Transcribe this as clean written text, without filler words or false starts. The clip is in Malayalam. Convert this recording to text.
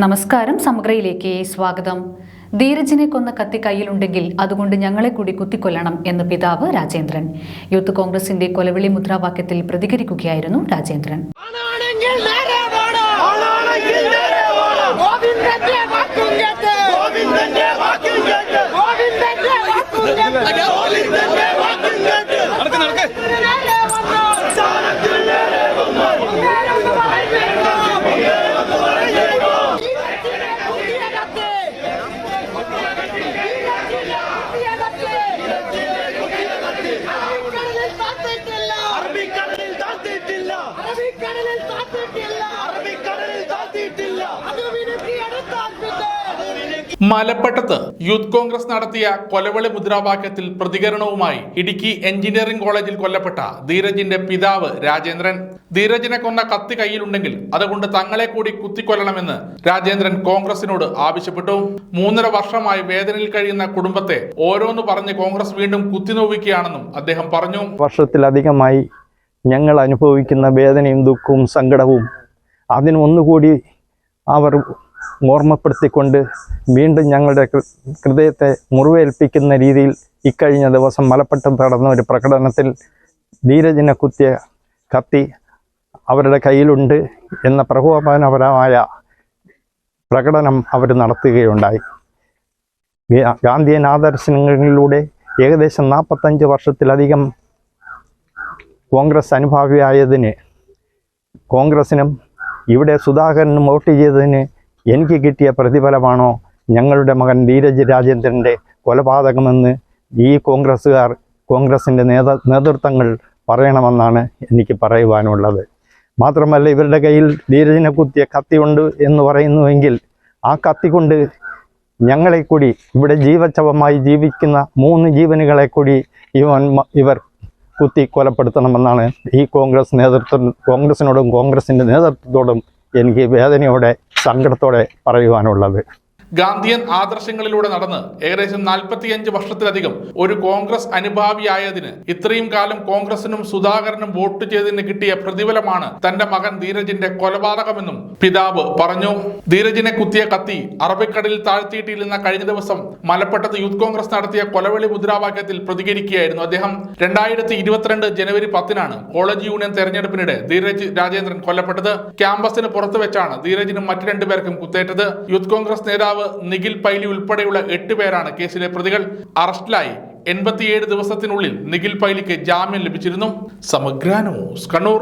നമസ്കാരം. സമഗ്രയിലേക്ക് സ്വാഗതം. ധീരജിനെ കൊന്ന കത്തി കയ്യിലുണ്ടെങ്കിൽ അതുകൊണ്ട് ഞങ്ങളെ കൂടി കുത്തിക്കൊല്ലണം എന്ന് പിതാവ് രാജേന്ദ്രൻ. യൂത്ത് കോൺഗ്രസിന്റെ കൊലവിളി മുദ്രാവാക്യത്തിൽ പ്രതികരിക്കുകയായിരുന്നു രാജേന്ദ്രൻ. മലപ്പട്ടത്ത് യൂത്ത് കോൺഗ്രസ് നടത്തിയ കൊലവിളി മുദ്രാവാക്യത്തിൽ പ്രതികരണവുമായി ഇടുക്കി എഞ്ചിനീയറിംഗ് കോളേജിൽ കൊല്ലപ്പെട്ട ധീരജിന്റെ പിതാവ് രാജേന്ദ്രൻ. ധീരജിനെ കൊന്ന കത്തി കയ്യിലുണ്ടെങ്കിൽ അതുകൊണ്ട് തങ്ങളെ കൂടി കുത്തിക്കൊല്ലണമെന്ന് രാജേന്ദ്രൻ കോൺഗ്രസിനോട് ആവശ്യപ്പെട്ടു. 3.5 വർഷമായി വേദനയിൽ കഴിയുന്ന കുടുംബത്തെ ഓരോന്ന് പറഞ്ഞ് കോൺഗ്രസ് വീണ്ടും കുത്തിനോവിക്കുകയാണെന്നും അദ്ദേഹം പറഞ്ഞു. വർഷത്തിലധികമായി ഞങ്ങൾ അനുഭവിക്കുന്ന വേദനയും ദുഃഖവും സങ്കടവും അതിനൊന്നുകൂടി അവർ ഓർമ്മപ്പെടുത്തിക്കൊണ്ട് വീണ്ടും ഞങ്ങളുടെ ഹൃദയത്തെ മുറിവേൽപ്പിക്കുന്ന രീതിയിൽ ഇക്കഴിഞ്ഞ ദിവസം മലപ്പട്ടത്ത് നടന്ന ഒരു പ്രകടനത്തിൽ ധീരജിനെ കുത്തിയ കത്തി അവരുടെ കയ്യിലുണ്ട് എന്ന പ്രകോപനപരമായ പ്രകടനം അവർ നടത്തുകയുണ്ടായി. ഗാന്ധിയൻ ആദർശങ്ങളിലൂടെ ഏകദേശം 45 വർഷത്തിലധികം കോൺഗ്രസ് അനുഭാവിയായതിന് കോൺഗ്രസിനും ഇവിടെ സുധാകരനും വോട്ട് ചെയ്തതിന് എനിക്ക് കിട്ടിയ പ്രതിഫലമാണോ ഞങ്ങളുടെ മകൻ ധീരജ് രാജേന്ദ്രൻ്റെ കൊലപാതകമെന്ന് ഈ കോൺഗ്രസിൻ്റെ നേതൃത്വങ്ങൾ പറയണമെന്നാണ് എനിക്ക് പറയുവാനുള്ളത്. മാത്രമല്ല, ഇവരുടെ കയ്യിൽ ധീരജിനെ കുത്തിയ കത്തിയുണ്ട് എന്ന് പറയുന്നുവെങ്കിൽ ആ കത്തി കൊണ്ട് ഞങ്ങളെ കൂടി, ഇവിടെ ജീവച്ഛവമായി ജീവിക്കുന്ന 3 ജീവനുകളെ കൂടി ഇവർ കുത്തി കൊലപ്പെടുത്തണമെന്നാണ് ഈ കോൺഗ്രസിനോടും കോൺഗ്രസിൻ്റെ നേതൃത്വത്തോടും എനിക്ക് വേദനയോടെ സങ്കടത്തോടെ പറയുവാനുള്ളത്. ഗാന്ധിയൻ ആദർശങ്ങളിലൂടെ നടന്ന് ഏകദേശം 45 വർഷത്തിലധികം ഒരു കോൺഗ്രസ് അനുഭാവിയായതിന് ഇത്രയും കാലം കോൺഗ്രസിനും സുധാകരനും വോട്ട് ചെയ്തതിന് കിട്ടിയ പ്രതിഫലമാണ് തന്റെ മകൻ ധീരജിന്റെ കൊലപാതകമെന്നും പിതാവ് പറഞ്ഞു. ധീരജിനെ കുത്തിയ കത്തി അറബിക്കടലിൽ താഴ്ത്തിയിട്ടില്ലെന്ന കഴിഞ്ഞ ദിവസം മലപ്പട്ടത്ത് യൂത്ത് കോൺഗ്രസ് നടത്തിയ കൊലവിളി മുദ്രാവാക്യത്തിൽ പ്രതികരിക്കുകയായിരുന്നു അദ്ദേഹം. 2022 ജനുവരി 10-നാണ് കോളേജ് യൂണിയൻ തെരഞ്ഞെടുപ്പിനിടെ ധീരജ് രാജേന്ദ്രൻ കൊല്ലപ്പെട്ടത്. ക്യാമ്പസിന് പുറത്തു വെച്ചാണ് ധീരജിനും മറ്റു 2 പേർക്കും കുത്തേറ്റത്. യൂത്ത് കോൺഗ്രസ് നേതാവ് നിഖിൽ പൈലി ഉൾപ്പെടെയുള്ള 8 പേരാണ് കേസിലെ പ്രതികൾ. അറസ്റ്റിലായി 87 ദിവസത്തിനുള്ളിൽ നിഖിൽ പൈലിക്ക് ജാമ്യം ലഭിച്ചിരുന്നു. സമഗ്ര ന്യൂസ്, കണ്ണൂർ.